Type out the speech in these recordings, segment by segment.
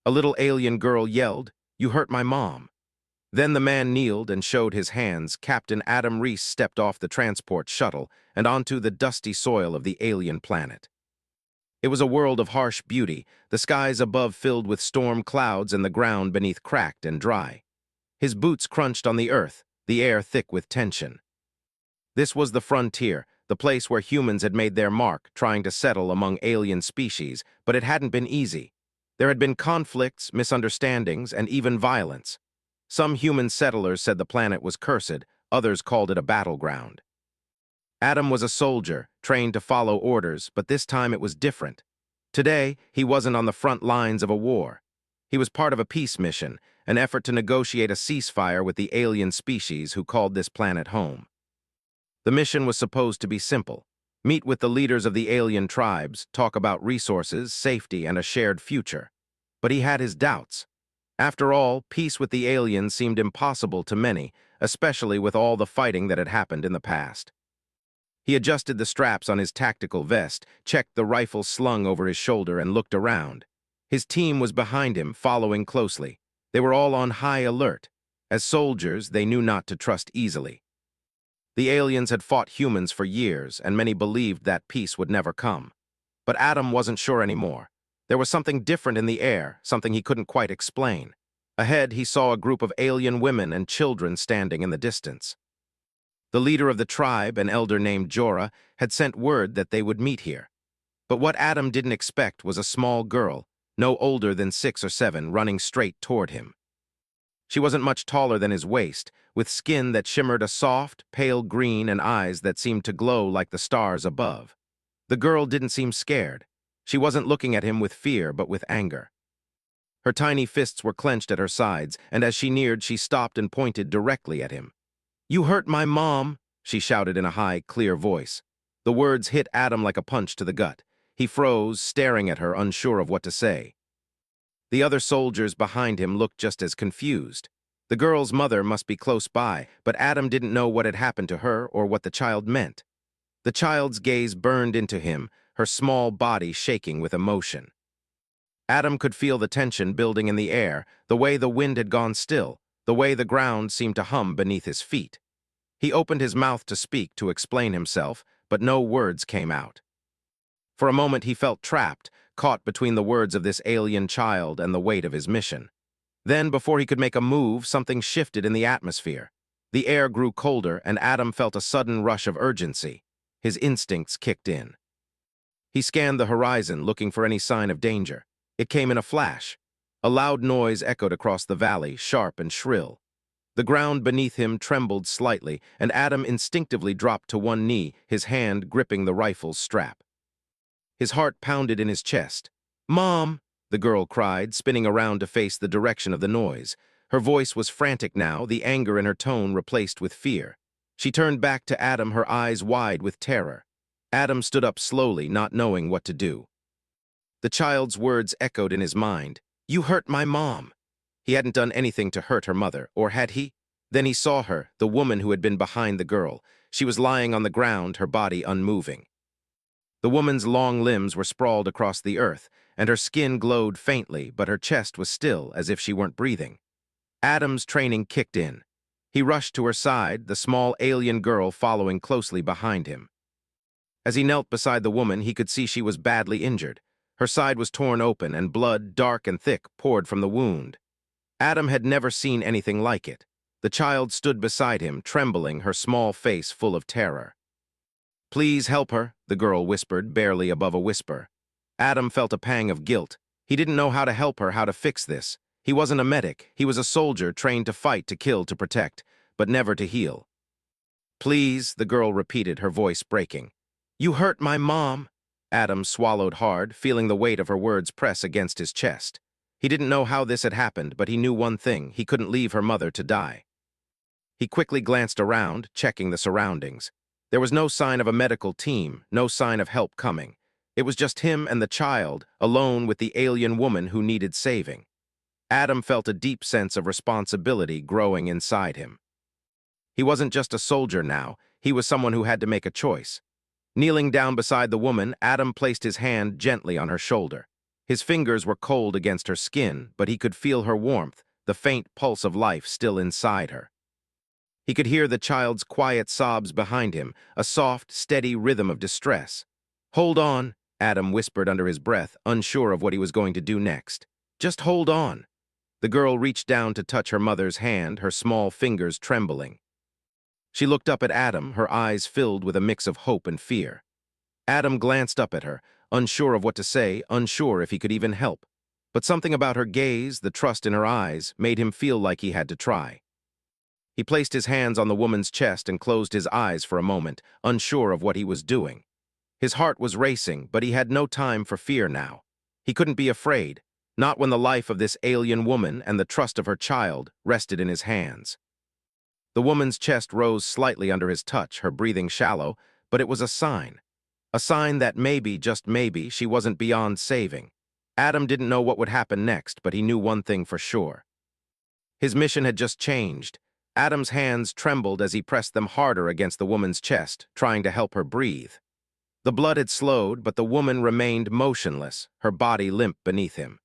A little alien girl yelled, "You hurt my mom." Then the man kneeled and showed his hands. Captain Adam Reese stepped off the transport shuttle and onto the dusty soil of the alien planet. It was a world of harsh beauty, the skies above filled with storm clouds and the ground beneath cracked and dry. His boots crunched on the earth, the air thick with tension. This was the frontier, the place where humans had made their mark, trying to settle among alien species, but it hadn't been easy. There had been conflicts, misunderstandings, and even violence. Some human settlers said the planet was cursed, others called it a battleground. Adam was a soldier, trained to follow orders, but this time it was different. Today, he wasn't on the front lines of a war. He was part of a peace mission, an effort to negotiate a ceasefire with the alien species who called this planet home. The mission was supposed to be simple. Meet with the leaders of the alien tribes, talk about resources, safety, and a shared future. But he had his doubts. After all, peace with the aliens seemed impossible to many, especially with all the fighting that had happened in the past. He adjusted the straps on his tactical vest, checked the rifle slung over his shoulder, and looked around. His team was behind him, following closely. They were all on high alert. As soldiers, they knew not to trust easily. The aliens had fought humans for years, and many believed that peace would never come. But Adam wasn't sure anymore. There was something different in the air, something he couldn't quite explain. Ahead, he saw a group of alien women and children standing in the distance. The leader of the tribe, an elder named Jorah, had sent word that they would meet here. But what Adam didn't expect was a small girl, no older than 6 or 7, running straight toward him. She wasn't much taller than his waist, with skin that shimmered a soft, pale green and eyes that seemed to glow like the stars above. The girl didn't seem scared. She wasn't looking at him with fear, but with anger. Her tiny fists were clenched at her sides, and as she neared, she stopped and pointed directly at him. "You hurt my mom," she shouted in a high, clear voice. The words hit Adam like a punch to the gut. He froze, staring at her, unsure of what to say. The other soldiers behind him looked just as confused. The girl's mother must be close by, but Adam didn't know what had happened to her or what the child meant. The child's gaze burned into him, her small body shaking with emotion. Adam could feel the tension building in the air, the way the wind had gone still, the way the ground seemed to hum beneath his feet. He opened his mouth to speak, to explain himself, but no words came out. For a moment he felt trapped, caught between the words of this alien child and the weight of his mission. Then, before he could make a move, something shifted in the atmosphere. The air grew colder, and Adam felt a sudden rush of urgency. His instincts kicked in. He scanned the horizon, looking for any sign of danger. It came in a flash. A loud noise echoed across the valley, sharp and shrill. The ground beneath him trembled slightly, and Adam instinctively dropped to one knee, his hand gripping the rifle's strap. His heart pounded in his chest. "Mom!" the girl cried, spinning around to face the direction of the noise. Her voice was frantic now, the anger in her tone replaced with fear. She turned back to Adam, her eyes wide with terror. Adam stood up slowly, not knowing what to do. The child's words echoed in his mind. "You hurt my mom." He hadn't done anything to hurt her mother, or had he? Then he saw her, the woman who had been behind the girl. She was lying on the ground, her body unmoving. The woman's long limbs were sprawled across the earth, and her skin glowed faintly, but her chest was still, as if she weren't breathing. Adam's training kicked in. He rushed to her side, the small alien girl following closely behind him. As he knelt beside the woman, he could see she was badly injured. Her side was torn open, and blood, dark and thick, poured from the wound. Adam had never seen anything like it. The child stood beside him, trembling, her small face full of terror. "Please help her," the girl whispered, barely above a whisper. Adam felt a pang of guilt. He didn't know how to help her, how to fix this. He wasn't a medic. He was a soldier, trained to fight, to kill, to protect, but never to heal. "Please," the girl repeated, her voice breaking. "You hurt my mom." Adam swallowed hard, feeling the weight of her words press against his chest. He didn't know how this had happened, but he knew one thing: he couldn't leave her mother to die. He quickly glanced around, checking the surroundings. There was no sign of a medical team, no sign of help coming. It was just him and the child, alone with the alien woman who needed saving. Adam felt a deep sense of responsibility growing inside him. He wasn't just a soldier now, he was someone who had to make a choice. Kneeling down beside the woman, Adam placed his hand gently on her shoulder. His fingers were cold against her skin, but he could feel her warmth, the faint pulse of life still inside her. He could hear the child's quiet sobs behind him, a soft, steady rhythm of distress. "Hold on," Adam whispered under his breath, unsure of what he was going to do next. "Just hold on." The girl reached down to touch her mother's hand, her small fingers trembling. She looked up at Adam, her eyes filled with a mix of hope and fear. Adam glanced up at her, unsure of what to say, unsure if he could even help. But something about her gaze, the trust in her eyes, made him feel like he had to try. He placed his hands on the woman's chest and closed his eyes for a moment, unsure of what he was doing. His heart was racing, but he had no time for fear now. He couldn't be afraid, not when the life of this alien woman and the trust of her child rested in his hands. The woman's chest rose slightly under his touch, her breathing shallow, but it was a sign. A sign that maybe, just maybe, she wasn't beyond saving. Adam didn't know what would happen next, but he knew one thing for sure. His mission had just changed. Adam's hands trembled as he pressed them harder against the woman's chest, trying to help her breathe. The blood had slowed, but the woman remained motionless, her body limp beneath him.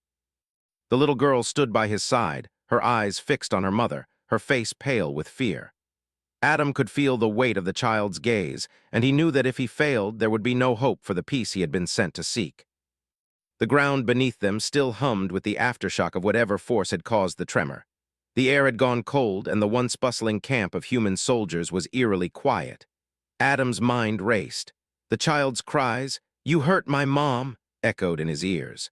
The little girl stood by his side, her eyes fixed on her mother, her face pale with fear. Adam could feel the weight of the child's gaze, and he knew that if he failed, there would be no hope for the peace he had been sent to seek. The ground beneath them still hummed with the aftershock of whatever force had caused the tremor. The air had gone cold, and the once bustling camp of human soldiers was eerily quiet. Adam's mind raced. The child's cries, "You hurt my mom," echoed in his ears.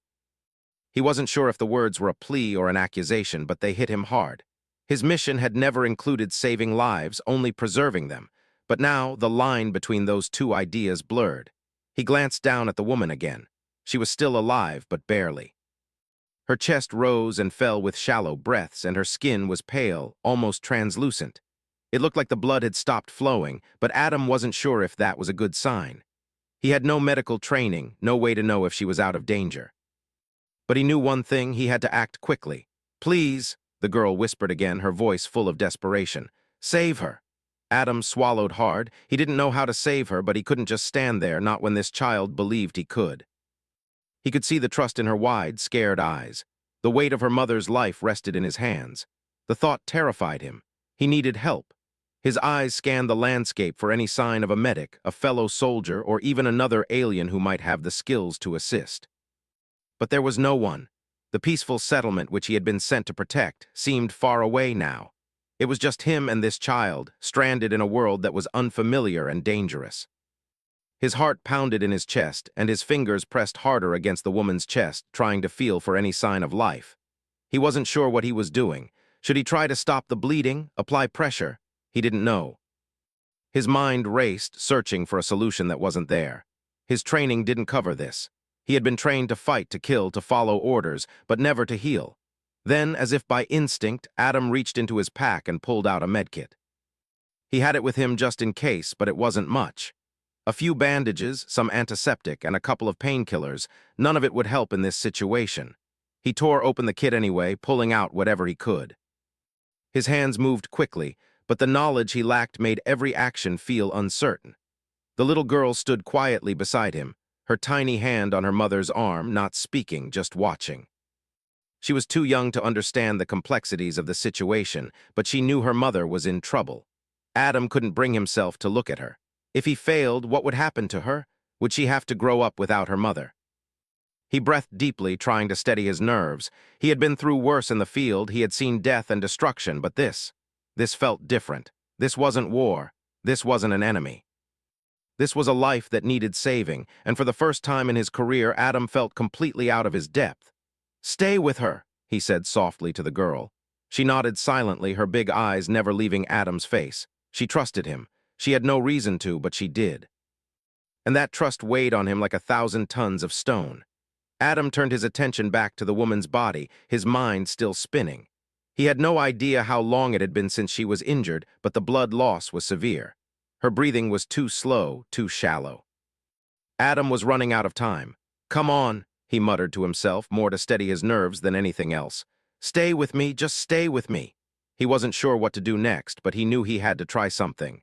He wasn't sure if the words were a plea or an accusation, but they hit him hard. His mission had never included saving lives, only preserving them. But now the line between those two ideas blurred. He glanced down at the woman again. She was still alive, but barely. Her chest rose and fell with shallow breaths, and her skin was pale, almost translucent. It looked like the blood had stopped flowing, but Adam wasn't sure if that was a good sign. He had no medical training, no way to know if she was out of danger. But he knew one thing: he had to act quickly. "Please," the girl whispered again, her voice full of desperation. "Save her." Adam swallowed hard. He didn't know how to save her, but he couldn't just stand there, not when this child believed he could. He could see the trust in her wide, scared eyes. The weight of her mother's life rested in his hands. The thought terrified him. He needed help. His eyes scanned the landscape for any sign of a medic, a fellow soldier, or even another alien who might have the skills to assist. But there was no one. The peaceful settlement which he had been sent to protect seemed far away now. It was just him and this child, stranded in a world that was unfamiliar and dangerous. His heart pounded in his chest, and his fingers pressed harder against the woman's chest, trying to feel for any sign of life. He wasn't sure what he was doing. Should he try to stop the bleeding, apply pressure? He didn't know. His mind raced, searching for a solution that wasn't there. His training didn't cover this. He had been trained to fight, to kill, to follow orders, but never to heal. Then, as if by instinct, Adam reached into his pack and pulled out a medkit. He had it with him just in case, but it wasn't much. A few bandages, some antiseptic, and a couple of painkillers. None of it would help in this situation. He tore open the kit anyway, pulling out whatever he could. His hands moved quickly, but the knowledge he lacked made every action feel uncertain. The little girl stood quietly beside him, her tiny hand on her mother's arm, not speaking, just watching. She was too young to understand the complexities of the situation, but she knew her mother was in trouble. Adam couldn't bring himself to look at her. If he failed, what would happen to her? Would she have to grow up without her mother? He breathed deeply, trying to steady his nerves. He had been through worse in the field, he had seen death and destruction, but this felt different. This wasn't war. This wasn't an enemy. This was a life that needed saving, and for the first time in his career, Adam felt completely out of his depth. "Stay with her," he said softly to the girl. She nodded silently, her big eyes never leaving Adam's face. She trusted him. She had no reason to, but she did. And that trust weighed on him like 1,000 tons of stone. Adam turned his attention back to the woman's body, his mind still spinning. He had no idea how long it had been since she was injured, but the blood loss was severe. Her breathing was too slow, too shallow. Adam was running out of time. "Come on," he muttered to himself, more to steady his nerves than anything else. "Stay with me, just stay with me." He wasn't sure what to do next, but he knew he had to try something.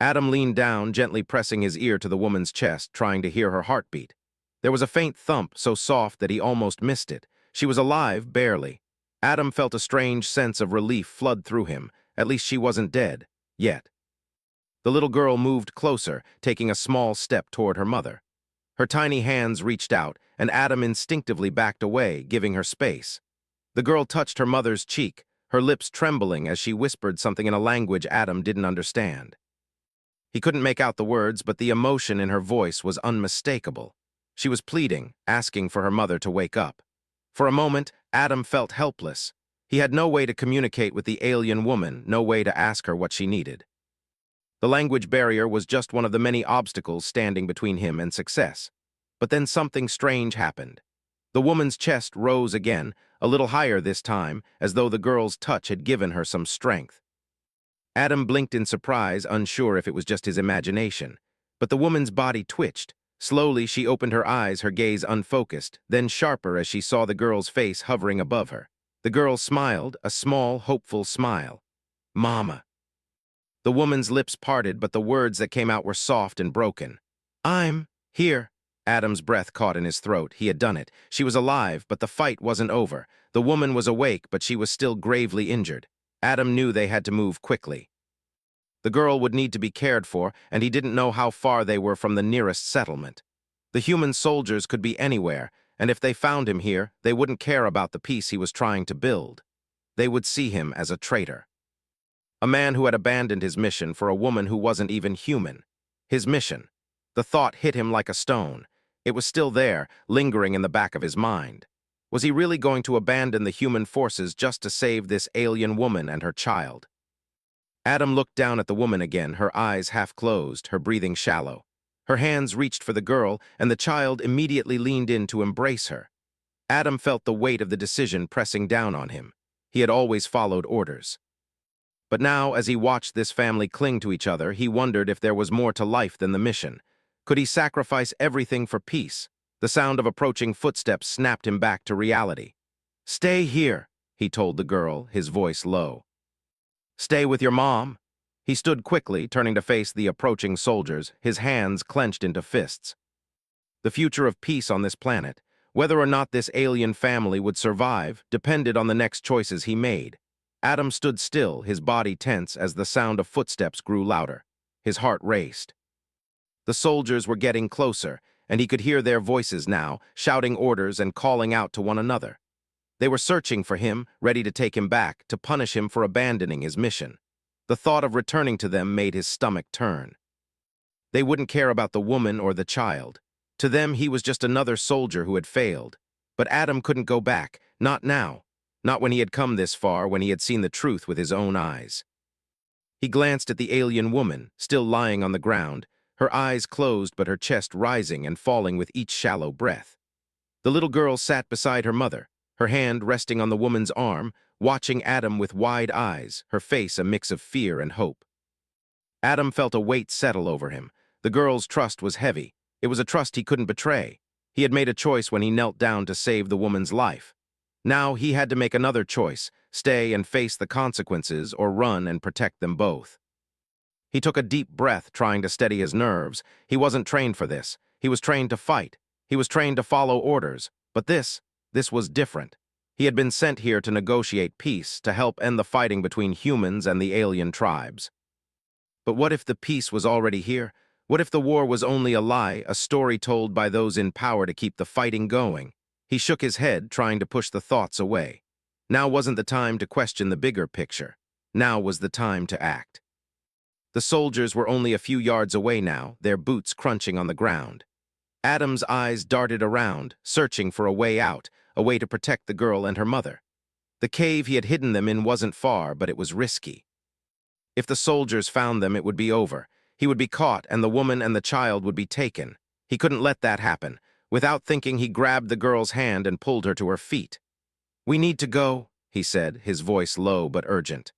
Adam leaned down, gently pressing his ear to the woman's chest, trying to hear her heartbeat. There was a faint thump so soft that he almost missed it. She was alive, barely. Adam felt a strange sense of relief flood through him. At least she wasn't dead. Yet. The little girl moved closer, taking a small step toward her mother. Her tiny hands reached out, and Adam instinctively backed away, giving her space. The girl touched her mother's cheek, her lips trembling as she whispered something in a language Adam didn't understand. He couldn't make out the words, but the emotion in her voice was unmistakable. She was pleading, asking for her mother to wake up. For a moment, Adam felt helpless. He had no way to communicate with the alien woman, no way to ask her what she needed. The language barrier was just one of the many obstacles standing between him and success. But then something strange happened. The woman's chest rose again, a little higher this time, as though the girl's touch had given her some strength. Adam blinked in surprise, unsure if it was just his imagination. But the woman's body twitched. Slowly, she opened her eyes, her gaze unfocused, then sharper as she saw the girl's face hovering above her. The girl smiled, a small, hopeful smile. "Mama." The woman's lips parted, but the words that came out were soft and broken. "I'm here." Adam's breath caught in his throat. He had done it. She was alive, but the fight wasn't over. The woman was awake, but she was still gravely injured. Adam knew they had to move quickly. The girl would need to be cared for, and he didn't know how far they were from the nearest settlement. The human soldiers could be anywhere, and if they found him here, they wouldn't care about the peace he was trying to build. They would see him as a traitor. A man who had abandoned his mission for a woman who wasn't even human. His mission. The thought hit him like a stone. It was still there, lingering in the back of his mind. Was he really going to abandon the human forces just to save this alien woman and her child? Adam looked down at the woman again, her eyes half closed, her breathing shallow. Her hands reached for the girl, and the child immediately leaned in to embrace her. Adam felt the weight of the decision pressing down on him. He had always followed orders. But now, as he watched this family cling to each other, he wondered if there was more to life than the mission. Could he sacrifice everything for peace? The sound of approaching footsteps snapped him back to reality. "Stay here," he told the girl, his voice low. "Stay with your mom." He stood quickly, turning to face the approaching soldiers, his hands clenched into fists. The future of peace on this planet, whether or not this alien family would survive, depended on the next choices he made. Adam stood still, his body tense as the sound of footsteps grew louder. His heart raced. The soldiers were getting closer, and he could hear their voices now, shouting orders and calling out to one another. They were searching for him, ready to take him back, to punish him for abandoning his mission. The thought of returning to them made his stomach turn. They wouldn't care about the woman or the child. To them, he was just another soldier who had failed. But Adam couldn't go back, not now. Not when he had come this far, when he had seen the truth with his own eyes. He glanced at the alien woman, still lying on the ground, her eyes closed but her chest rising and falling with each shallow breath. The little girl sat beside her mother, her hand resting on the woman's arm, watching Adam with wide eyes, her face a mix of fear and hope. Adam felt a weight settle over him. The girl's trust was heavy. It was a trust he couldn't betray. He had made a choice when he knelt down to save the woman's life. Now he had to make another choice, stay and face the consequences or run and protect them both. He took a deep breath, trying to steady his nerves. He wasn't trained for this. He was trained to fight. He was trained to follow orders. But this was different. He had been sent here to negotiate peace, to help end the fighting between humans and the alien tribes. But what if the peace was already here? What if the war was only a lie, a story told by those in power to keep the fighting going? He shook his head, trying to push the thoughts away. Now wasn't the time to question the bigger picture. Now was the time to act. The soldiers were only a few yards away now, their boots crunching on the ground. Adam's eyes darted around, searching for a way out, a way to protect the girl and her mother. The cave he had hidden them in wasn't far, but it was risky. If the soldiers found them, it would be over. He would be caught, and the woman and the child would be taken. He couldn't let that happen. Without thinking, he grabbed the girl's hand and pulled her to her feet. "We need to go," he said, his voice low but urgent.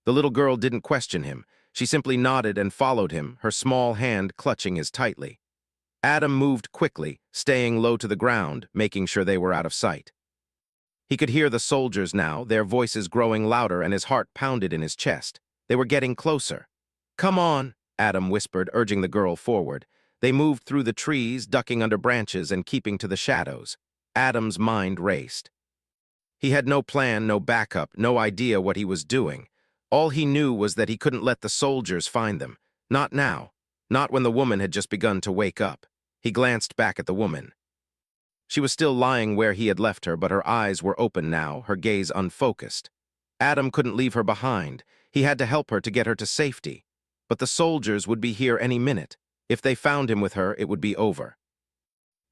The little girl didn't question him. She simply nodded and followed him, her small hand clutching his tightly. Adam moved quickly, staying low to the ground, making sure they were out of sight. He could hear the soldiers now, their voices growing louder, and his heart pounded in his chest. They were getting closer. "Come on," Adam whispered, urging the girl forward. They moved through the trees, ducking under branches and keeping to the shadows. Adam's mind raced. He had no plan, no backup, no idea what he was doing. All he knew was that he couldn't let the soldiers find them. Not now. Not when the woman had just begun to wake up. He glanced back at the woman. She was still lying where he had left her, but her eyes were open now, her gaze unfocused. Adam couldn't leave her behind. He had to help her to get her to safety. But the soldiers would be here any minute. If they found him with her, it would be over.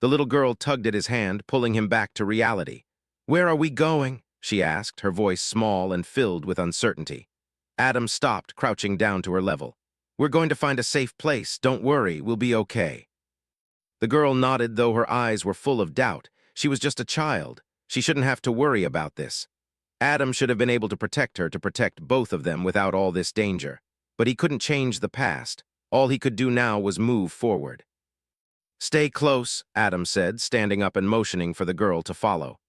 The little girl tugged at his hand, pulling him back to reality. "Where are we going?" she asked, her voice small and filled with uncertainty. Adam stopped, crouching down to her level. "We're going to find a safe place. Don't worry, we'll be okay." The girl nodded, though her eyes were full of doubt. She was just a child. She shouldn't have to worry about this. Adam should have been able to protect her, to protect both of them without all this danger. But he couldn't change the past. All he could do now was move forward. "Stay close," Adam said, standing up and motioning for the girl to follow.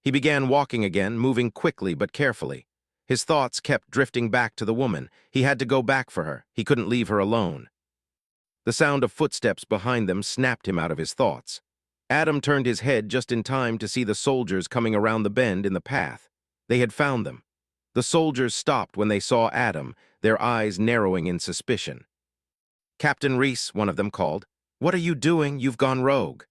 He began walking again, moving quickly but carefully. His thoughts kept drifting back to the woman. He had to go back for her. He couldn't leave her alone. The sound of footsteps behind them snapped him out of his thoughts. Adam turned his head just in time to see the soldiers coming around the bend in the path. They had found them. The soldiers stopped when they saw Adam, their eyes narrowing in suspicion. "Captain Reese," one of them called. "What are you doing? You've gone rogue."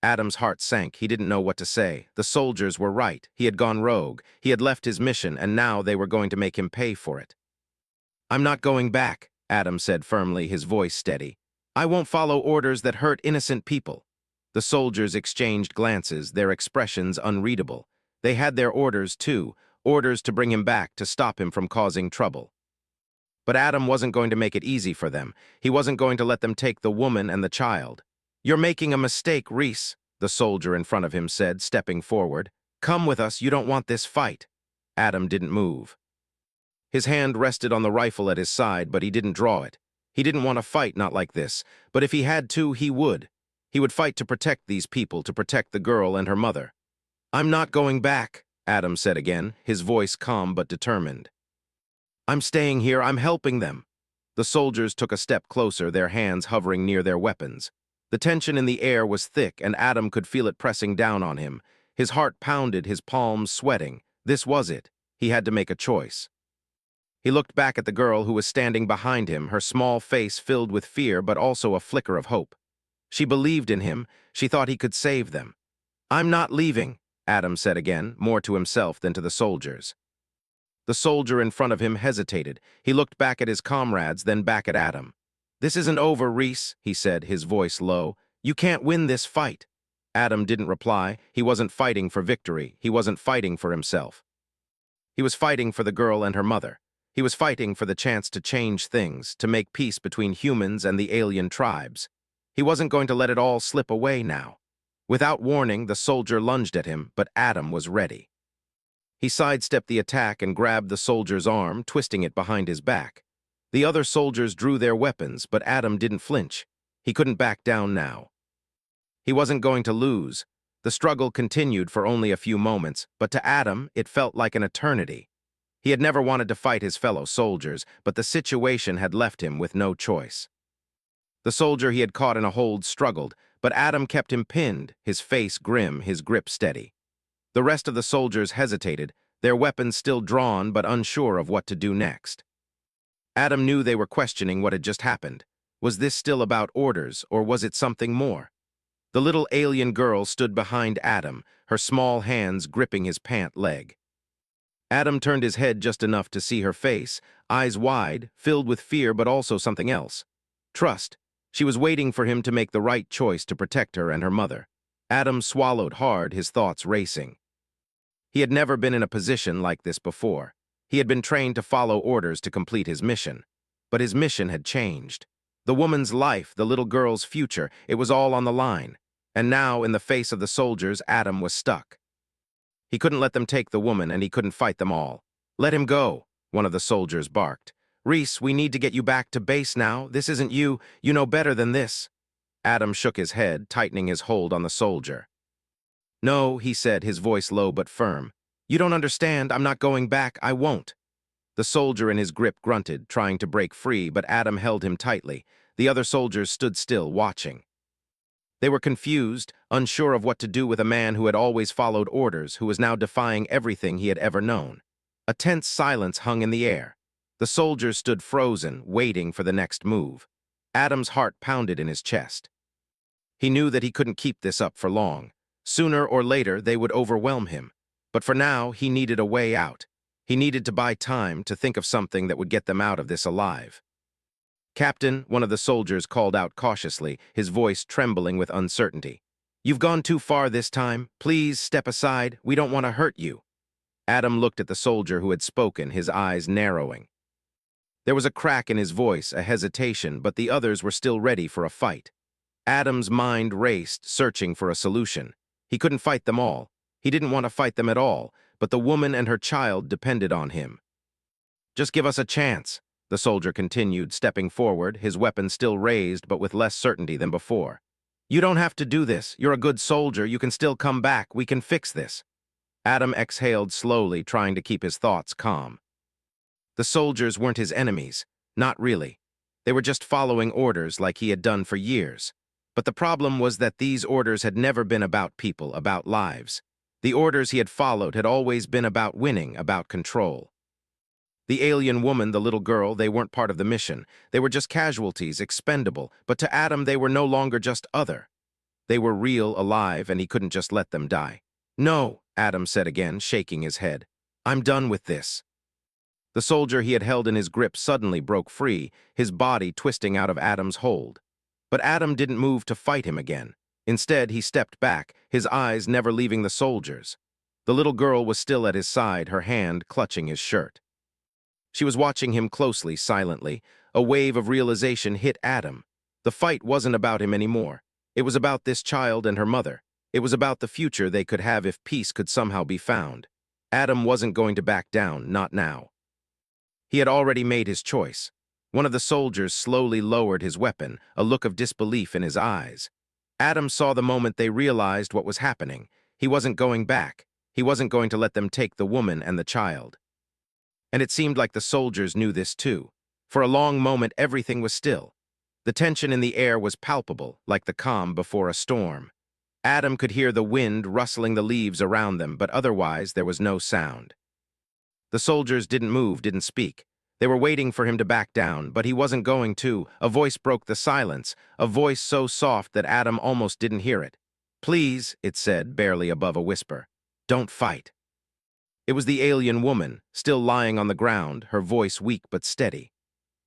Adam's heart sank. He didn't know what to say. The soldiers were right. He had gone rogue. He had left his mission, and now they were going to make him pay for it. "I'm not going back," Adam said firmly, his voice steady. "I won't follow orders that hurt innocent people." The soldiers exchanged glances, their expressions unreadable. They had their orders, too, orders to bring him back, to stop him from causing trouble. But Adam wasn't going to make it easy for them. He wasn't going to let them take the woman and the child. "You're making a mistake, Reese," the soldier in front of him said, stepping forward. "Come with us, you don't want this fight." Adam didn't move. His hand rested on the rifle at his side, but he didn't draw it. He didn't want to fight, not like this, but if he had to, he would. He would fight to protect these people, to protect the girl and her mother. "I'm not going back," Adam said again, his voice calm but determined. "I'm staying here, I'm helping them." The soldiers took a step closer, their hands hovering near their weapons. The tension in the air was thick, and Adam could feel it pressing down on him. His heart pounded, his palms sweating. This was it. He had to make a choice. He looked back at the girl who was standing behind him, her small face filled with fear but also a flicker of hope. She believed in him. She thought he could save them. "I'm not leaving," Adam said again, more to himself than to the soldiers. The soldier in front of him hesitated. He looked back at his comrades, then back at Adam. "This isn't over, Reese," he said, his voice low. "You can't win this fight." Adam didn't reply. He wasn't fighting for victory. He wasn't fighting for himself. He was fighting for the girl and her mother. He was fighting for the chance to change things, to make peace between humans and the alien tribes. He wasn't going to let it all slip away now. Without warning, the soldier lunged at him, but Adam was ready. He sidestepped the attack and grabbed the soldier's arm, twisting it behind his back. The other soldiers drew their weapons, but Adam didn't flinch. He couldn't back down now. He wasn't going to lose. The struggle continued for only a few moments, but to Adam, it felt like an eternity. He had never wanted to fight his fellow soldiers, but the situation had left him with no choice. The soldier he had caught in a hold struggled, but Adam kept him pinned, his face grim, his grip steady. The rest of the soldiers hesitated, their weapons still drawn but unsure of what to do next. Adam knew they were questioning what had just happened. Was this still about orders, or was it something more? The little alien girl stood behind Adam, her small hands gripping his pant leg. Adam turned his head just enough to see her face, eyes wide, filled with fear but also something else. Trust. She was waiting for him to make the right choice to protect her and her mother. Adam swallowed hard, his thoughts racing. He had never been in a position like this before. He had been trained to follow orders to complete his mission. But his mission had changed. The woman's life, the little girl's future, it was all on the line. And now, in the face of the soldiers, Adam was stuck. He couldn't let them take the woman, and he couldn't fight them all. "Let him go," one of the soldiers barked. "Reese, we need to get you back to base now. This isn't you. You know better than this." Adam shook his head, tightening his hold on the soldier. "No," he said, his voice low but firm. "You don't understand. I'm not going back. I won't." The soldier in his grip grunted, trying to break free, but Adam held him tightly. The other soldiers stood still, watching. They were confused, unsure of what to do with a man who had always followed orders, who was now defying everything he had ever known. A tense silence hung in the air. The soldiers stood frozen, waiting for the next move. Adam's heart pounded in his chest. He knew that he couldn't keep this up for long. Sooner or later, they would overwhelm him. But for now, he needed a way out. He needed to buy time to think of something that would get them out of this alive. "Captain," one of the soldiers called out cautiously, his voice trembling with uncertainty. "You've gone too far this time. Please step aside. We don't want to hurt you." Adam looked at the soldier who had spoken, his eyes narrowing. There was a crack in his voice, a hesitation, but the others were still ready for a fight. Adam's mind raced, searching for a solution. He couldn't fight them all. He didn't want to fight them at all, but the woman and her child depended on him. "Just give us a chance," the soldier continued, stepping forward, his weapon still raised but with less certainty than before. "You don't have to do this. You're a good soldier. You can still come back. We can fix this." Adam exhaled slowly, trying to keep his thoughts calm. The soldiers weren't his enemies. Not really. They were just following orders like he had done for years. But the problem was that these orders had never been about people, about lives. The orders he had followed had always been about winning, about control. The alien woman, the little girl, they weren't part of the mission. They were just casualties, expendable, but to Adam they were no longer just other. They were real, alive, and he couldn't just let them die. "No," Adam said again, shaking his head. "I'm done with this." The soldier he had held in his grip suddenly broke free, his body twisting out of Adam's hold. But Adam didn't move to fight him again. Instead, he stepped back, his eyes never leaving the soldiers. The little girl was still at his side, her hand clutching his shirt. She was watching him closely, silently. A wave of realization hit Adam. The fight wasn't about him anymore. It was about this child and her mother. It was about the future they could have if peace could somehow be found. Adam wasn't going to back down, not now. He had already made his choice. One of the soldiers slowly lowered his weapon, a look of disbelief in his eyes. Adam saw the moment they realized what was happening. He wasn't going back. He wasn't going to let them take the woman and the child. And it seemed like the soldiers knew this too. For a long moment, everything was still. The tension in the air was palpable, like the calm before a storm. Adam could hear the wind rustling the leaves around them, but otherwise there was no sound. The soldiers didn't move, didn't speak. They were waiting for him to back down, but he wasn't going to. A voice broke the silence, a voice so soft that Adam almost didn't hear it. "Please," it said, barely above a whisper. "Don't fight." It was the alien woman, still lying on the ground, her voice weak but steady.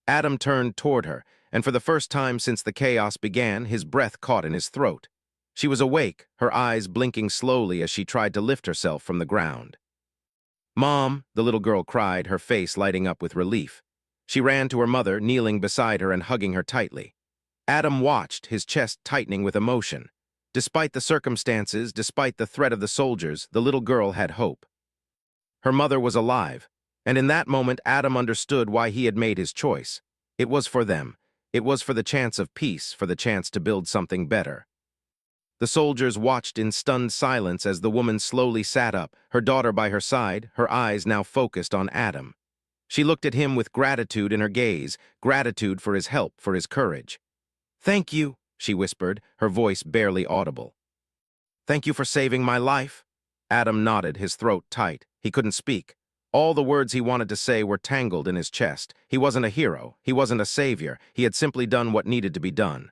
Adam turned toward her, and for the first time since the chaos began, his breath caught in his throat. She was awake, her eyes blinking slowly as she tried to lift herself from the ground. "Mom," the little girl cried, her face lighting up with relief. She ran to her mother, kneeling beside her and hugging her tightly. Adam watched, his chest tightening with emotion. Despite the circumstances, despite the threat of the soldiers, the little girl had hope. Her mother was alive, and in that moment Adam understood why he had made his choice. It was for them. It was for the chance of peace, for the chance to build something better. The soldiers watched in stunned silence as the woman slowly sat up, her daughter by her side, her eyes now focused on Adam. She looked at him with gratitude in her gaze, gratitude for his help, for his courage. "Thank you," she whispered, her voice barely audible. "Thank you for saving my life." Adam nodded, his throat tight. He couldn't speak. All the words he wanted to say were tangled in his chest. He wasn't a hero. He wasn't a savior. He had simply done what needed to be done.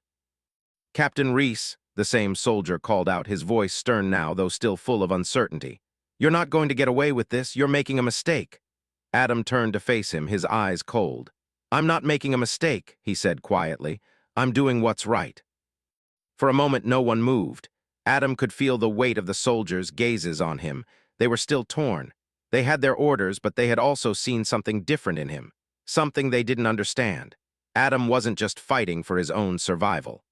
"Captain Reese," the same soldier called out, his voice stern now, though still full of uncertainty. "You're not going to get away with this. You're making a mistake." Adam turned to face him, his eyes cold. "I'm not making a mistake," he said quietly. "I'm doing what's right." For a moment, no one moved. Adam could feel the weight of the soldiers' gazes on him. They were still torn. They had their orders, but they had also seen something different in him, something they didn't understand. Adam wasn't just fighting for his own survival.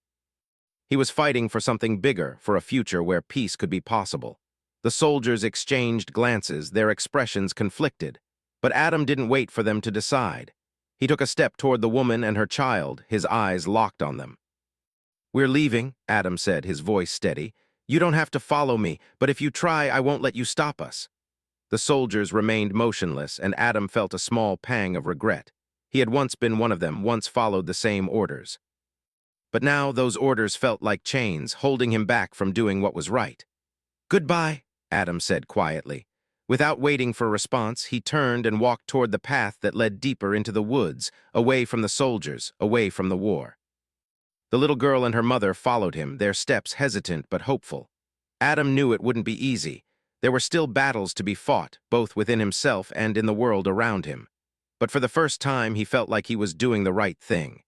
He was fighting for something bigger, for a future where peace could be possible. The soldiers exchanged glances, their expressions conflicted. But Adam didn't wait for them to decide. He took a step toward the woman and her child, his eyes locked on them. "We're leaving," Adam said, his voice steady. "You don't have to follow me, but if you try, I won't let you stop us." The soldiers remained motionless, and Adam felt a small pang of regret. He had once been one of them, once followed the same orders. But now those orders felt like chains, holding him back from doing what was right. "Goodbye," Adam said quietly. Without waiting for a response, he turned and walked toward the path that led deeper into the woods, away from the soldiers, away from the war. The little girl and her mother followed him, their steps hesitant but hopeful. Adam knew it wouldn't be easy. There were still battles to be fought, both within himself and in the world around him. But for the first time, he felt like he was doing the right thing.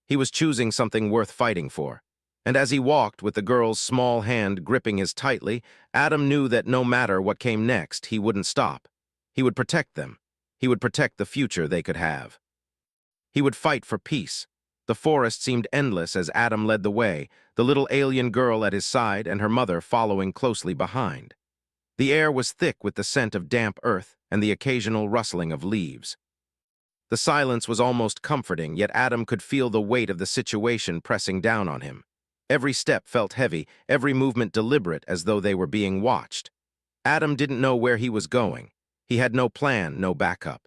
He was choosing something worth fighting for. And as he walked with the girl's small hand gripping his tightly, Adam knew that no matter what came next, he wouldn't stop. He would protect them. He would protect the future they could have. He would fight for peace. The forest seemed endless as Adam led the way, the little alien girl at his side and her mother following closely behind. The air was thick with the scent of damp earth and the occasional rustling of leaves. The silence was almost comforting, yet Adam could feel the weight of the situation pressing down on him. Every step felt heavy, every movement deliberate, as though they were being watched. Adam didn't know where he was going. He had no plan, no backup.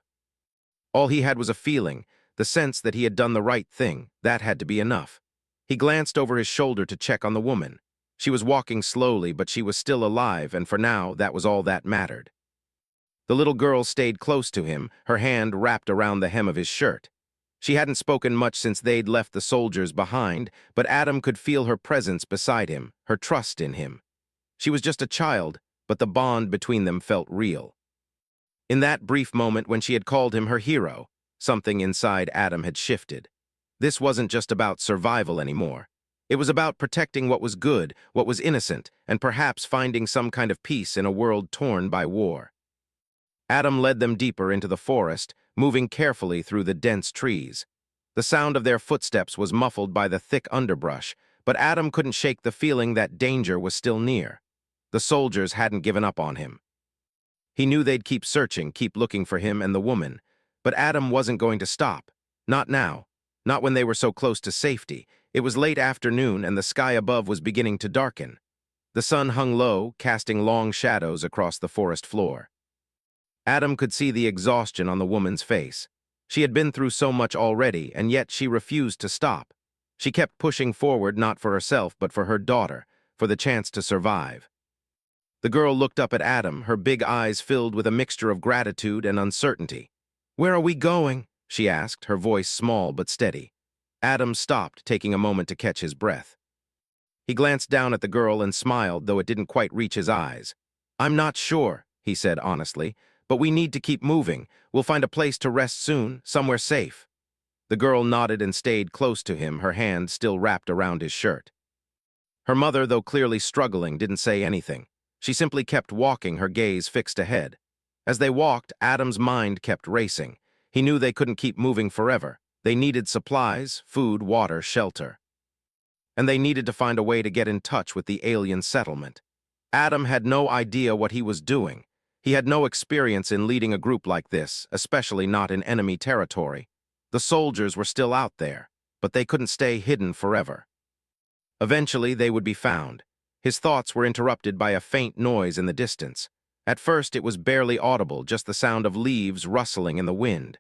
All he had was a feeling, the sense that he had done the right thing. That had to be enough. He glanced over his shoulder to check on the woman. She was walking slowly, but she was still alive, and for now, that was all that mattered. The little girl stayed close to him, her hand wrapped around the hem of his shirt. She hadn't spoken much since they'd left the soldiers behind, but Adam could feel her presence beside him, her trust in him. She was just a child, but the bond between them felt real. In that brief moment when she had called him her hero, something inside Adam had shifted. This wasn't just about survival anymore. It was about protecting what was good, what was innocent, and perhaps finding some kind of peace in a world torn by war. Adam led them deeper into the forest, moving carefully through the dense trees. The sound of their footsteps was muffled by the thick underbrush, but Adam couldn't shake the feeling that danger was still near. The soldiers hadn't given up on him. He knew they'd keep searching, keep looking for him and the woman, but Adam wasn't going to stop. Not now. Not when they were so close to safety. It was late afternoon and the sky above was beginning to darken. The sun hung low, casting long shadows across the forest floor. Adam could see the exhaustion on the woman's face. She had been through so much already, and yet she refused to stop. She kept pushing forward, not for herself, but for her daughter, for the chance to survive. The girl looked up at Adam, her big eyes filled with a mixture of gratitude and uncertainty. "Where are we going?" she asked, her voice small but steady. Adam stopped, taking a moment to catch his breath. He glanced down at the girl and smiled, though it didn't quite reach his eyes. "I'm not sure," he said honestly, "but we need to keep moving. We'll find a place to rest soon, somewhere safe." The girl nodded and stayed close to him, her hand still wrapped around his shirt. Her mother, though clearly struggling, didn't say anything. She simply kept walking, her gaze fixed ahead. As they walked, Adam's mind kept racing. He knew they couldn't keep moving forever. They needed supplies, food, water, shelter. And they needed to find a way to get in touch with the alien settlement. Adam had no idea what he was doing. He had no experience in leading a group like this, especially not in enemy territory. The soldiers were still out there, but they couldn't stay hidden forever. Eventually, they would be found. His thoughts were interrupted by a faint noise in the distance. At first, it was barely audible, just the sound of leaves rustling in the wind.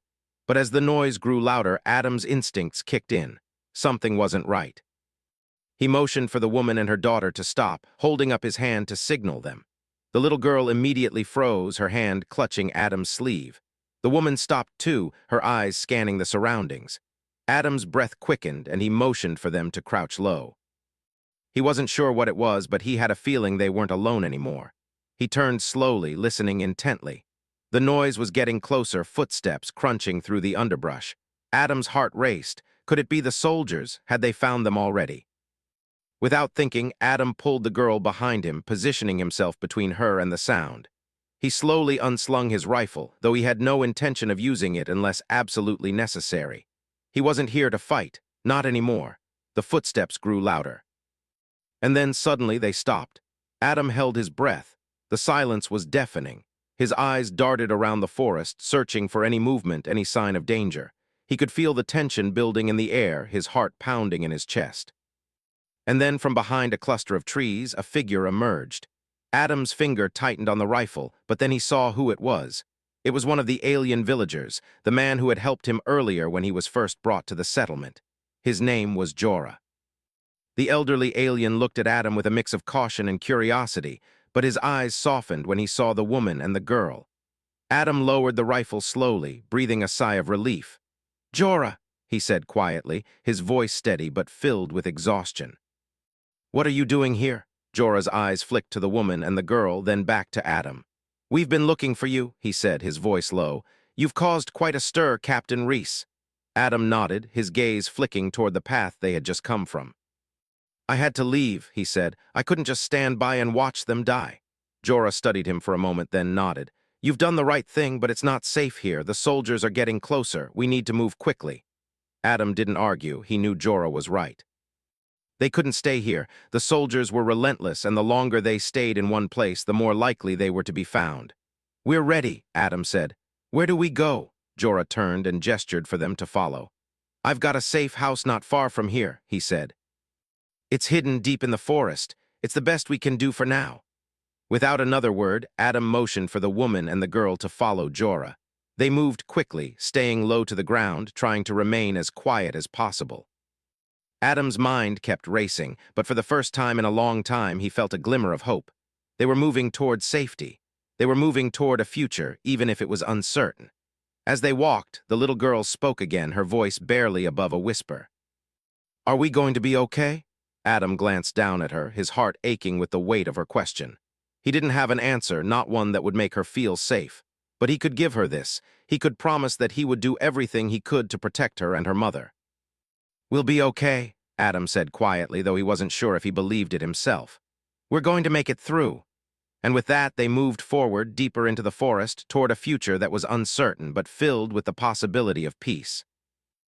But as the noise grew louder, Adam's instincts kicked in. Something wasn't right. He motioned for the woman and her daughter to stop, holding up his hand to signal them. The little girl immediately froze, her hand clutching Adam's sleeve. The woman stopped too, her eyes scanning the surroundings. Adam's breath quickened, and he motioned for them to crouch low. He wasn't sure what it was, but he had a feeling they weren't alone anymore. He turned slowly, listening intently. The noise was getting closer, footsteps crunching through the underbrush. Adam's heart raced. Could it be the soldiers? Had they found them already? Without thinking, Adam pulled the girl behind him, positioning himself between her and the sound. He slowly unslung his rifle, though he had no intention of using it unless absolutely necessary. He wasn't here to fight, not anymore. The footsteps grew louder. And then suddenly they stopped. Adam held his breath. The silence was deafening. His eyes darted around the forest, searching for any movement, any sign of danger. He could feel the tension building in the air, his heart pounding in his chest. And then from behind a cluster of trees, a figure emerged. Adam's finger tightened on the rifle, but then he saw who it was. It was one of the alien villagers, the man who had helped him earlier when he was first brought to the settlement. His name was Jorah. The elderly alien looked at Adam with a mix of caution and curiosity, but his eyes softened when he saw the woman and the girl. Adam lowered the rifle slowly, breathing a sigh of relief. "Jorah," he said quietly, his voice steady but filled with exhaustion. "What are you doing here?" Jorah's eyes flicked to the woman and the girl, then back to Adam. "We've been looking for you," he said, his voice low. "You've caused quite a stir, Captain Reese." Adam nodded, his gaze flicking toward the path they had just come from. "I had to leave," he said. "I couldn't just stand by and watch them die." Jorah studied him for a moment, then nodded. "You've done the right thing, but it's not safe here. The soldiers are getting closer. We need to move quickly." Adam didn't argue. He knew Jorah was right. They couldn't stay here. The soldiers were relentless, and the longer they stayed in one place, the more likely they were to be found. "We're ready," Adam said. "Where do we go?" Jorah turned and gestured for them to follow. "I've got a safe house not far from here," he said. "It's hidden deep in the forest. It's the best we can do for now." Without another word, Adam motioned for the woman and the girl to follow Jorah. They moved quickly, staying low to the ground, trying to remain as quiet as possible. Adam's mind kept racing, but for the first time in a long time he felt a glimmer of hope. They were moving toward safety. They were moving toward a future, even if it was uncertain. As they walked, the little girl spoke again, her voice barely above a whisper. "Are we going to be okay?" Adam glanced down at her, his heart aching with the weight of her question. He didn't have an answer, not one that would make her feel safe. But he could give her this. He could promise that he would do everything he could to protect her and her mother. "We'll be okay," Adam said quietly, though he wasn't sure if he believed it himself. "We're going to make it through." And with that, they moved forward, deeper into the forest, toward a future that was uncertain but filled with the possibility of peace.